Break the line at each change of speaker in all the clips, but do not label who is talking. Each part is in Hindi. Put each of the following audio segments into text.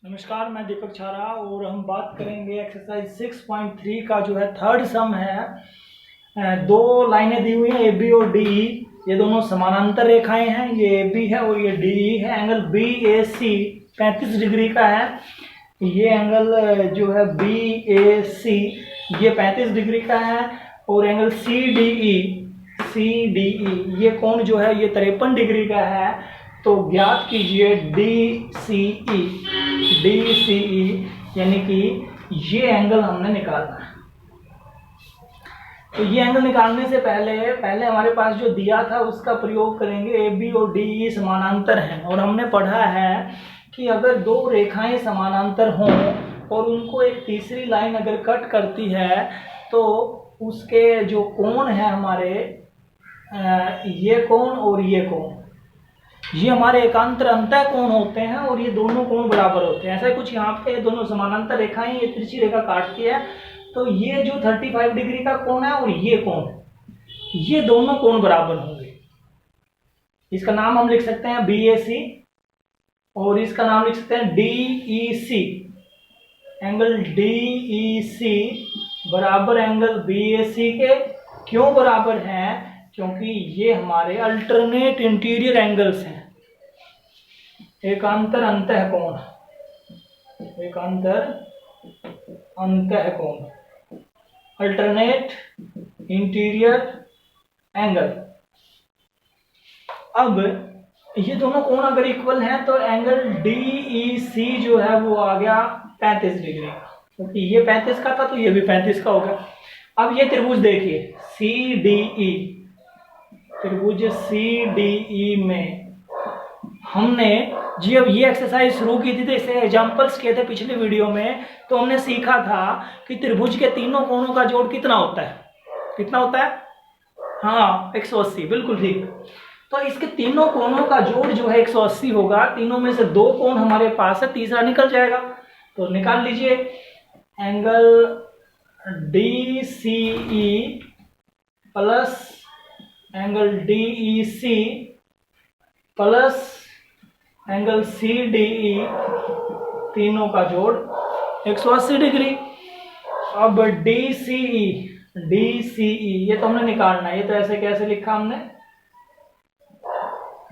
नमस्कार, मैं दीपक छारा और हम बात करेंगे एक्सरसाइज 6.3 का जो है थर्ड सम है। दो लाइनें दी हुई हैं ए बी और डी ई। ये दोनों समानांतर रेखाएं हैं। ये ए बी है और ये डी ई है। एंगल बी ए सी 35 डिग्री का है। ये एंगल जो है बी ए सी ये 35 डिग्री का है। और एंगल सी डी ई ये कोण जो है ये 53 डिग्री का है। तो ज्ञात कीजिए डी सी ई यानी कि ये एंगल हमने निकालना है। तो ये एंगल निकालने से पहले हमारे पास जो दिया था उसका प्रयोग करेंगे। ए बी और डी ई समानांतर हैं और हमने पढ़ा है कि अगर दो रेखाएं समानांतर हों और उनको एक तीसरी लाइन अगर कट करती है तो उसके जो कोण है हमारे ये कोण और ये कोण ये हमारे एकांतर अंतः कोण होते हैं और ये दोनों कोण बराबर होते हैं। ऐसा कुछ यहाँ पे दोनों समानांतर रेखाएं ये तिरछी रेखा काटती है तो ये जो 35 डिग्री का कोण है और ये कोण ये दोनों कोण बराबर होंगे। इसका नाम हम लिख सकते हैं बी ए सी और इसका नाम लिख सकते हैं डी ई सी। एंगल डी ई सी बराबर एंगल बी ए सी के। क्यों बराबर हैं? क्योंकि ये हमारे अल्टरनेट इंटीरियर एंगल्स हैं। एकांतर अंतः कोण अल्टरनेट इंटीरियर एंगल। अब ये दोनों कोण अगर इक्वल हैं तो एंगल डी ई सी जो है वो आ गया 35 डिग्री का, क्योंकि ये 35 का था तो ये भी 35 का हो गया। अब ये त्रिभुज देखिए सी डी ई, त्रिभुज सी डी ई में हमने जब ये एक्सरसाइज शुरू की थी तो इसे एग्जांपल्स किए थे पिछले वीडियो में, तो हमने सीखा था कि त्रिभुज के तीनों कोणों का जोड़ कितना होता है। हाँ 180, बिल्कुल ठीक। तो इसके तीनों कोणों का जोड़ जो है 180 होगा। तीनों में से दो कोण हमारे पास है, तीसरा निकल जाएगा। तो निकाल लीजिए angle D C E plus angle D E C plus angle C D E, तीनों का जोड़ 180 डिग्री। अब डी सी ई ये तो हमने निकालना है। ये तो ऐसे कैसे लिखा हमने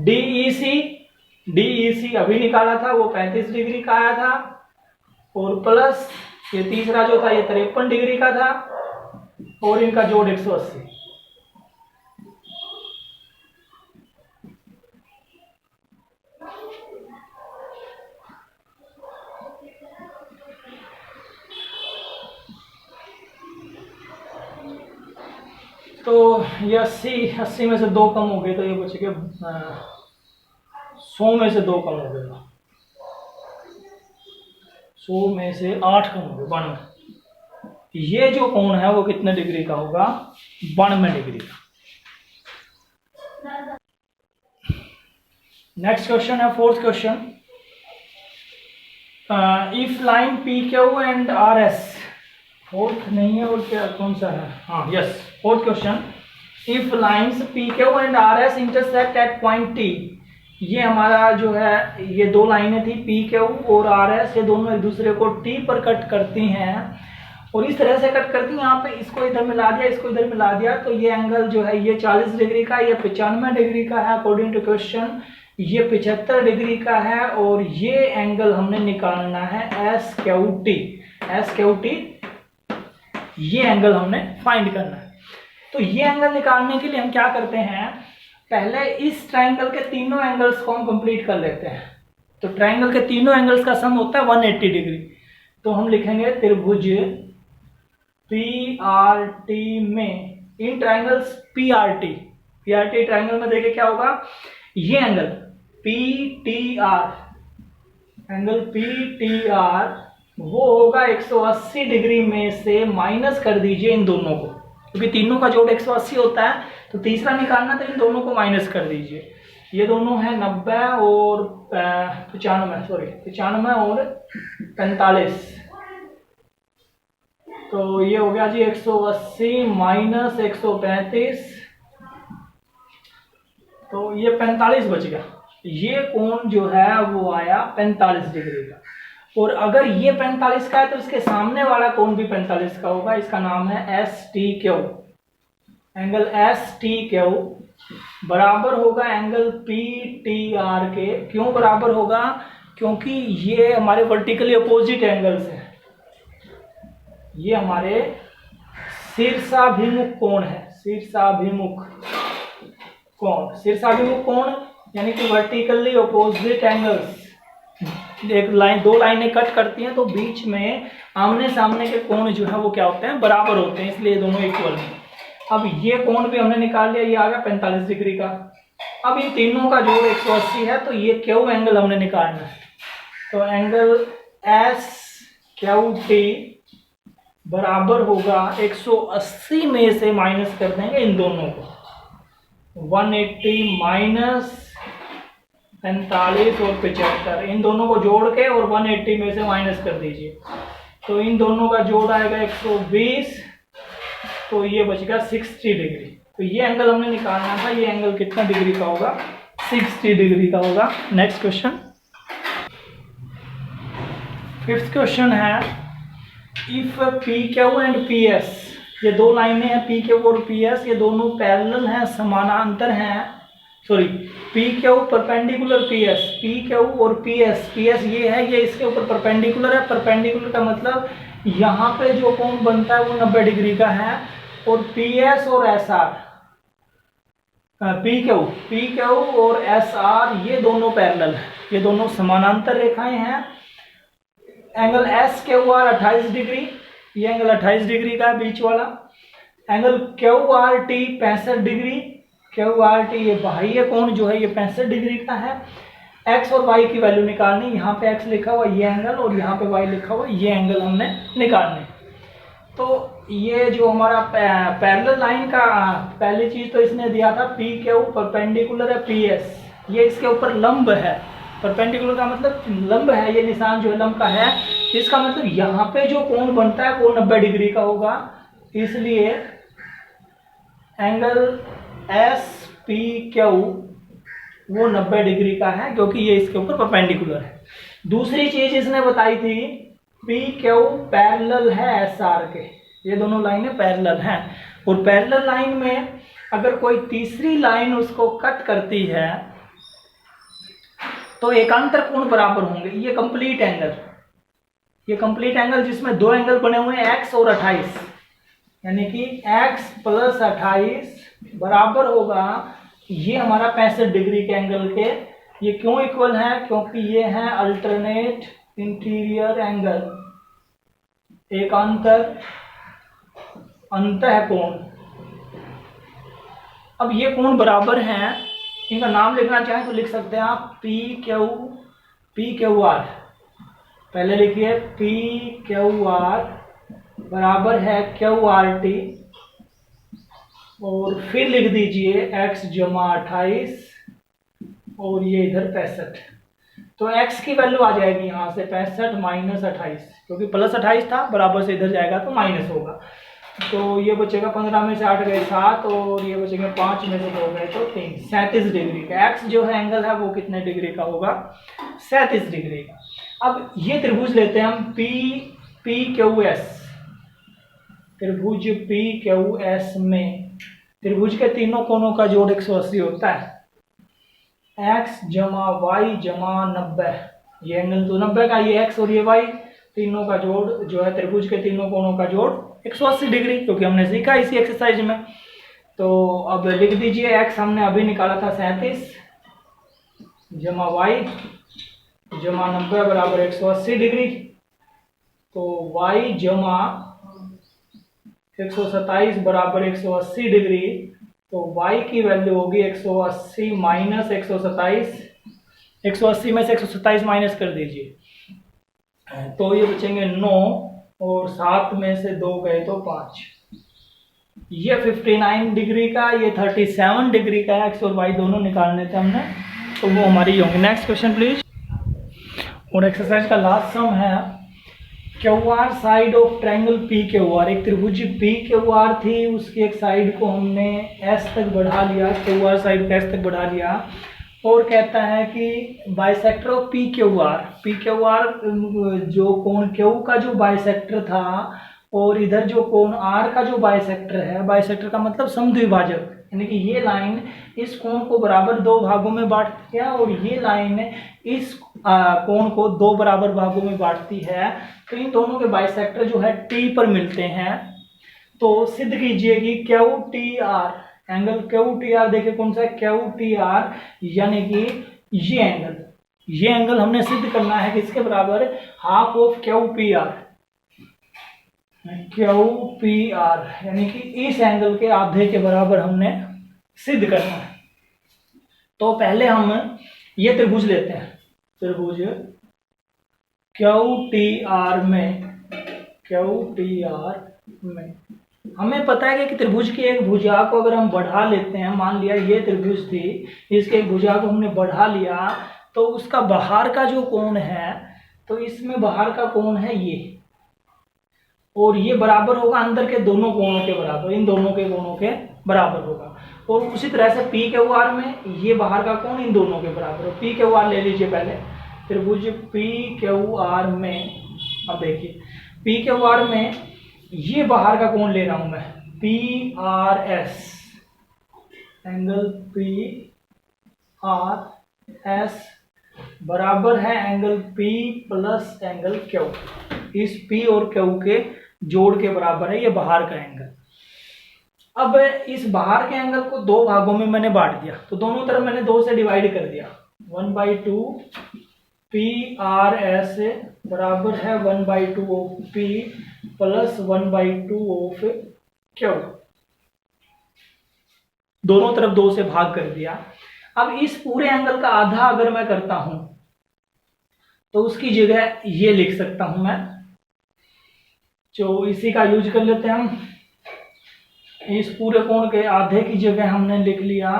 डी ई सी अभी निकाला था, वो 35 डिग्री का आया था और प्लस ये तीसरा जो था ये 53 डिग्री का था और इनका जोड़ 180। तो ये 80 में से 2 कम हो गए तो ये बच गए 100 में से 2 कम हो गए, 100 में से 8 कम हो गए 92। ये जो कोण है वो कितने डिग्री का होगा? 92 डिग्री का। नेक्स्ट क्वेश्चन है fourth question. If line P Q and R S, fourth नहीं है और क्या कौन सा है? हाँ yes, fourth question. If lines P Q and R S intersect at point T, ये हमारा जो है ये दो लाइनें थी पी क्यू और आर एस, ये दोनों एक दूसरे को टी पर कट करती हैं और इस तरह से कट करती हैं। यहाँ पे इसको इधर मिला दिया, इसको इधर मिला दिया, तो ये एंगल जो है ये 40 डिग्री का, ये 95 डिग्री का है अकॉर्डिंग टू क्वेश्चन। ये 75 डिग्री का है और ये एंगल हमने निकालना है एस क्यू टी। ये एंगल हमने फाइंड करना है। तो ये एंगल निकालने के लिए हम क्या करते हैं, पहले इस ट्रायंगल के तीनों एंगल्स को हम कंप्लीट कर लेते हैं। तो ट्रायंगल के तीनों एंगल्स का सम होता है 180 डिग्री। तो हम लिखेंगे त्रिभुज पी आर टी में in triangles P R T triangle में देखिए क्या होगा, ये एंगल पी टी आर वो होगा 180 डिग्री में से माइनस कर दीजिए इन दोनों को, क्योंकि तीनों का जोड़ 180 होता है तो तीसरा निकालना तो इन दोनों को माइनस कर दीजिए। ये दोनों है 90 और 95 और 45। तो ये हो गया जी 180 माइनस 135, तो ये 45 बच गया। ये कोण जो है वो आया 45 डिग्री का। और अगर ये 45 का है तो इसके सामने वाला कोण भी 45 का होगा, इसका नाम है S T Q. Angle S T Q बराबर होगा एंगल पी टी आर के। क्यों बराबर होगा? क्योंकि ये हमारे वर्टिकली अपोजिट एंगल्स हैं, ये हमारे शीर्षाभिमुख कोण है, शीर्षाभिमुख कोण। शीर्षाभिमुख कोण यानी कि वर्टिकली अपोजिट एंगल्स, एक लाइन, दो लाइनें कट करती हैं तो बीच में आमने सामने के कोण जो है वो क्या होते हैं? बराबर होते हैं, इसलिए दोनों इक्वल हैं। अब ये कोण भी हमने निकाल लिया, ये आ गया 45 डिग्री का। अब इन तीनों का जोड़ 180 है, तो ये क्यू एंगल हमने निकालना है। तो एंगल एस क्यू टी बराबर होगा 180 में से माइनस कर देंगे इन दोनों को, 180 माइनस 45 और 75, इन दोनों को जोड़ के और 180 में से माइनस कर दीजिए, तो इन दोनों का जोड़ आएगा 120, तो ये बचेगा 60 डिग्री। तो ये एंगल हमने निकालना था, ये एंगल कितना डिग्री का होगा? 60 डिग्री का होगा। नेक्स्ट क्वेश्चन, फिफ्थ क्वेश्चन है, if P Q and P S, ये दो लाइनें हैं पी क्यू और पी एस, ये दोनों पैरेलल हैं, समानांतर हैं, sorry P Q perpendicular P S, P Q और पी एस ये है, ये इसके ऊपर परपेंडिकुलर है। परपेंडिकुलर का मतलब यहाँ पे जो कोण बनता है वो 90 डिग्री का है, और पी एस और एस आर, पी क्यू और एस आर ये दोनों पैरेलल है, ये दोनों समानांतर रेखाएं हैं। Angle S Q R 28 degree, ये एंगल 28 डिग्री का है बीच वाला। Angle Q R T 65 degree, Q R T ये बाह्य कोण जो है ये 65 डिग्री का है। एक्स और वाई की वैल्यू निकालनी, यहाँ पे एक्स लिखा हुआ ये एंगल और यहाँ पे वाई लिखा हुआ ये एंगल हमने निकालने। तो ये जो हमारा पैरेलल लाइन का पहली चीज तो इसने दिया था पी क्यू परपेंडिकुलर है पी एस, ये इसके ऊपर लंब है। परपेंडिकुलर का मतलब लंब है, ये निशान जो है लंब का है, इसका मतलब यहाँ पे जो कोण बनता है वो 90 डिग्री का होगा, इसलिए एंगल एस पी क्यू वो 90 डिग्री का है, क्योंकि ये इसके ऊपर परपेंडिकुलर है। दूसरी चीज इसने बताई थी पी क्यू पैरेलल है एस आर के, ये दोनों लाइनें पैरेलल हैं, और पैरेलल लाइन में अगर कोई तीसरी लाइन उसको कट करती है तो एकांतर कोण बराबर होंगे। ये कंप्लीट एंगल, ये कंप्लीट एंगल जिसमें दो एंगल बने हुए हैं x और 28, यानी कि x प्लस 28 बराबर होगा ये हमारा 65 डिग्री के एंगल के। ये क्यों इक्वल है? क्योंकि ये है अल्टरनेट इंटीरियर एंगल, एकांतर अंतः कोण। अब ये कोण बराबर हैं, इनका नाम लिखना चाहें तो लिख सकते हैं आप पी क्यू आर, पहले लिखिए पी क्यू आर बराबर है क्यू आर टी, और फिर लिख दीजिए x जमा 28 और ये इधर 65। तो x की वैल्यू आ जाएगी यहाँ से 65 माइनस 28, क्योंकि प्लस 28 था, बराबर से इधर जाएगा तो माइनस होगा। तो ये बचेगा 15 में से 8 गए 7, और ये बचेगा 5 में से 2 गए तो 3, 37 डिग्री का। x जो है एंगल है वो कितने डिग्री का होगा? 37 डिग्री का। अब ये त्रिभुज लेते हैं हम पी क्यू एस, त्रिभुज पी क्यू एस में त्रिभुज के तीनों कोणों का जोड़ 180 होता है। x जमा वाई जमा 90, ये एंगल तो 90 का, ये x और ये y, तीनों का जोड़ जो है त्रिभुज के तीनों कोणों का जोड़ 180 डिग्री, क्योंकि हमने सीखा इसी एक्सरसाइज में। तो अब लिख दीजिए x हमने अभी निकाला था 37 जमा y जमा 90 बराबर 180 डिग्री, तो y जमा 127 बराबर 180 डिग्री, तो y की वैल्यू होगी 180 माइनस 127, 180 में से 127 माइनस कर दीजिए तो ये बचेंगे 9, और 7 में से 2 गए तो 5। ये 59 डिग्री का, ये 37 डिग्री का, एक्स और वाई दोनों निकालने थे हमने, तो वो हमारी होंगी। Next question please. और एक्सरसाइज का लास्ट सम है Q R side of triangle P Q R. एक त्रिभुज पी क्यू आर थी, उसकी एक साइड को हमने एस तक बढ़ा लिया, क्यू आर साइड को एस तक बढ़ा लिया, और कहता है कि bisector of P Q R, P Q R जो कोण क्यू का जो बाइसेक्टर था और इधर जो कोण आर का जो बाइसेक्टर है, बाइसेक्टर का मतलब समद्विभाजक, यानी कि ये लाइन इस कोण को बराबर दो भागों में बांटती है और ये लाइन इस कोण को दो बराबर भागों में बांटती है। तो इन दोनों के बाइसेक्टर जो है टी पर मिलते हैं। तो सिद्ध कीजिए कि Q T R, angle Q T R देखिए कौन सा है, क्यू टी आर, यानी कि ये एंगल हमने सिद्ध करना है किसके बराबर, half of Q P R, Q P R, यानी कि इस एंगल के आधे के बराबर हमने सिद्ध करना है। तो पहले हम ये त्रिभुज लेते हैं, त्रिभुज क्यू टी आर में हमें पता है कि त्रिभुज की एक भुजा को अगर हम बढ़ा लेते हैं, मान लिया ये त्रिभुज थी, इसके एक भुजा को हमने बढ़ा लिया, तो उसका बाहर का जो कोण है, तो इसमें बाहर का कोण है ये, और ये बराबर होगा अंदर के दोनों कोणों के बराबर, इन दोनों के कोणों के बराबर होगा। और उसी तरह से पी क्यू आर में ये बाहर का कोण इन दोनों के बराबर हो। पी क्यू आर ले लीजिए पहले, त्रिभुज पी क्यू आर में, अब देखिए पी क्यू आर में ये बाहर का कोण ले रहा हूं मैं, P R S, angle P R S बराबर है angle P plus angle Q, इस पी और क्यू के जोड़ के बराबर है ये बाहर का एंगल। अब इस बाहर के एंगल को दो भागों में मैंने बांट दिया, तो दोनों तरफ मैंने 2 से डिवाइड कर दिया, 1/2 पी आर एस बराबर है 1/2 of P plus 1/2 of Q, दोनों तरफ 2 से भाग कर दिया। अब इस पूरे एंगल का आधा अगर मैं करता हूं तो उसकी जगह ये लिख सकता हूं मैं, जो इसी का यूज कर लेते हैं हम, इस पूरे कोण के आधे की जगह हमने लिख लिया,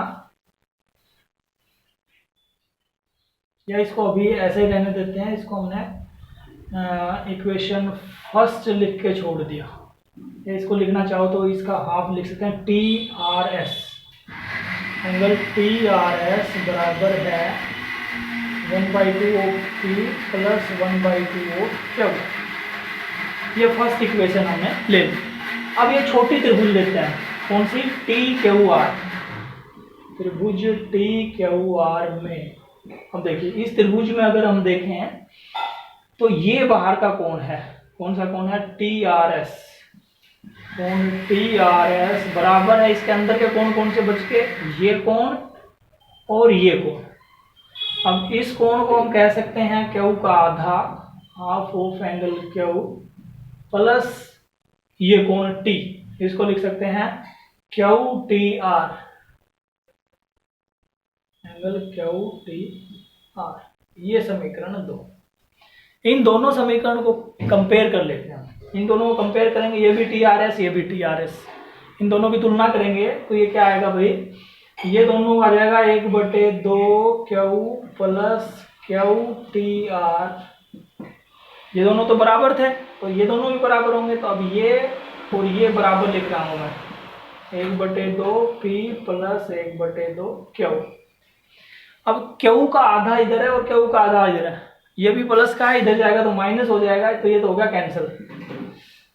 या इसको अभी ऐसे ही रहने देते हैं, इसको हमने इक्वेशन फर्स्ट लिख के छोड़ दिया, या इसको लिखना चाहो तो इसका हाफ लिख सकते हैं, T R S, angle T R S बराबर है 1/2 of P plus 1/2 of Q. ये फर्स्ट इक्वेशन हमने ले ली। अब ये छोटी त्रिभुज लेते हैं, कौन सी, टी क्यू आर, त्रिभुज टी क्यू आर में। अब देखिए इस त्रिभुज में अगर हम देखें तो ये बाहर का कोण है, कौन सा कोण है, टी आर एस, कोण टी आर एस बराबर है इसके अंदर के कोण कौन से बच के, ये कोण और ये कोण। अब इस कोण को हम कह सकते हैं क्यू का आधा, half of angle Q plus ये कोण टी, इसको लिख सकते हैं Q T R, angle Q T R. ये समीकरण 2। इन दोनों समीकरण को कंपेयर कर लेते हैं, इन दोनों को कंपेयर करेंगे, ये भी टी आर एस, ये भी टी आर एस, इन दोनों की तुलना करेंगे तो ये क्या आएगा भाई, ये दोनों आ जाएगा 1/2 Q plus Q T R, ये दोनों तो बराबर थे तो ये दोनों भी बराबर होंगे, तो अब ये और ये बराबर लिख रहा हूं मैं, 1/2 पी प्लस 1/2 क्यू। अब क्यू का आधा इधर है और क्यू का आधा इधर है, ये भी प्लस का है, इधर जाएगा तो माइनस हो जाएगा, तो ये तो हो गया कैंसिल।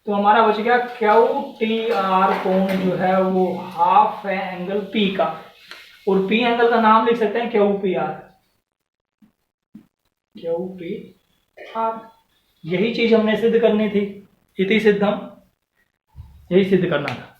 तो हमारा बच गया क्यू टी आर कोण जो है वो हाफ है एंगल पी का, और पी एंगल का नाम लिख सकते हैं Q P R, Q P R. यही चीज हमने सिद्ध करनी थी, इति सिद्धम, यही सिद्ध करना था।